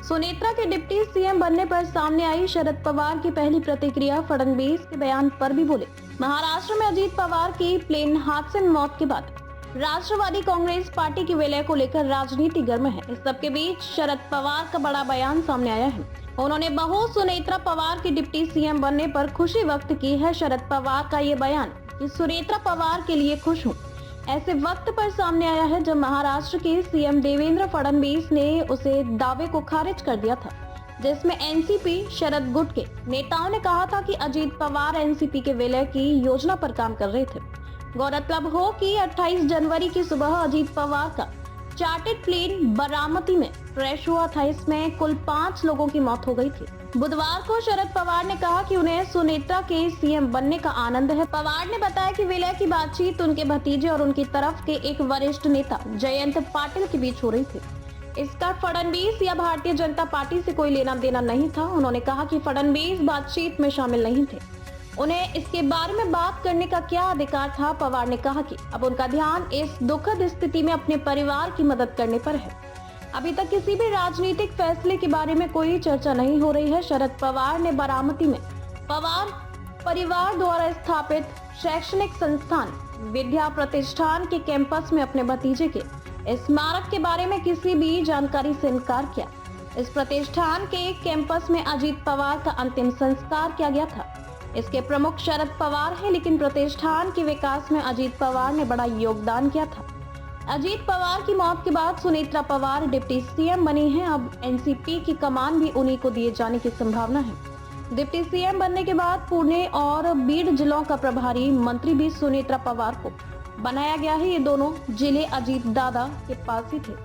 सुनेत्रा के deputy CM बनने पर सामने आई शरद पवार की पहली प्रतिक्रिया। फडणवीस के बयान पर भी बोले। महाराष्ट्र में अजीत पवार की प्लेन हादसे में मौत के बाद राष्ट्रवादी कांग्रेस पार्टी की विलय को लेकर राजनीति गर्म है। इस सबके बीच शरद पवार का बड़ा बयान सामने आया है। उन्होंने बहू सुनेत्रा पवार की डिप्टी सीएम बनने पर खुशी व्यक्त की है। शरद पवार का ये बयान कि सुनेत्रा पवार के लिए खुश हूँ ऐसे वक्त पर सामने आया है जब महाराष्ट्र के सीएम देवेंद्र फडणवीस ने उसे दावे को खारिज कर दिया था, जिसमें एनसीपी शरद गुट के नेताओं ने कहा था कि अजीत पवार एनसीपी के विलय की योजना पर काम कर रहे थे। गौरतलब हो कि 28 जनवरी की सुबह अजीत पवार का चार्टर्ड प्लेन बारामती में क्रैश हुआ था। इसमें कुल 5 लोगों की मौत हो गई थी। बुधवार को शरद पवार ने कहा कि उन्हें सुनेत्रा के सीएम बनने का आनंद है। पवार ने बताया कि विलय की बातचीत उनके भतीजे और उनकी तरफ के एक वरिष्ठ नेता जयंत पाटिल के बीच हो रही थी। इसका फडणवीस या भारतीय जनता पार्टी से कोई लेना देना नहीं था। उन्होंने कहा कि फडणवीस बातचीत में शामिल नहीं थे, उन्हें इसके बारे में बात करने का क्या अधिकार था। पवार ने कहा कि अब उनका ध्यान इस दुखद स्थिति में अपने परिवार की मदद करने पर है। अभी तक किसी भी राजनीतिक फैसले के बारे में कोई चर्चा नहीं हो रही है। शरद पवार ने बारामती में पवार परिवार द्वारा स्थापित शैक्षणिक संस्थान विद्या प्रतिष्ठान के कैंपस में अपने भतीजे के स्मारक के बारे में किसी भी जानकारी से इनकार किया। इस प्रतिष्ठान के कैंपस में अजीत पवार का अंतिम संस्कार किया गया था। इसके प्रमुख शरद पवार हैं, लेकिन प्रतिष्ठान के विकास में अजीत पवार ने बड़ा योगदान किया था। अजीत पवार की मौत के बाद सुनेत्रा पवार डिप्टी सीएम बनी हैं। अब एनसीपी की कमान भी उन्हीं को दिए जाने की संभावना है। डिप्टी सीएम बनने के बाद पुणे और बीड जिलों का प्रभारी मंत्री भी सुनेत्रा पवार को बनाया गया है। ये दोनों जिले अजीत दादा के पास ही थे।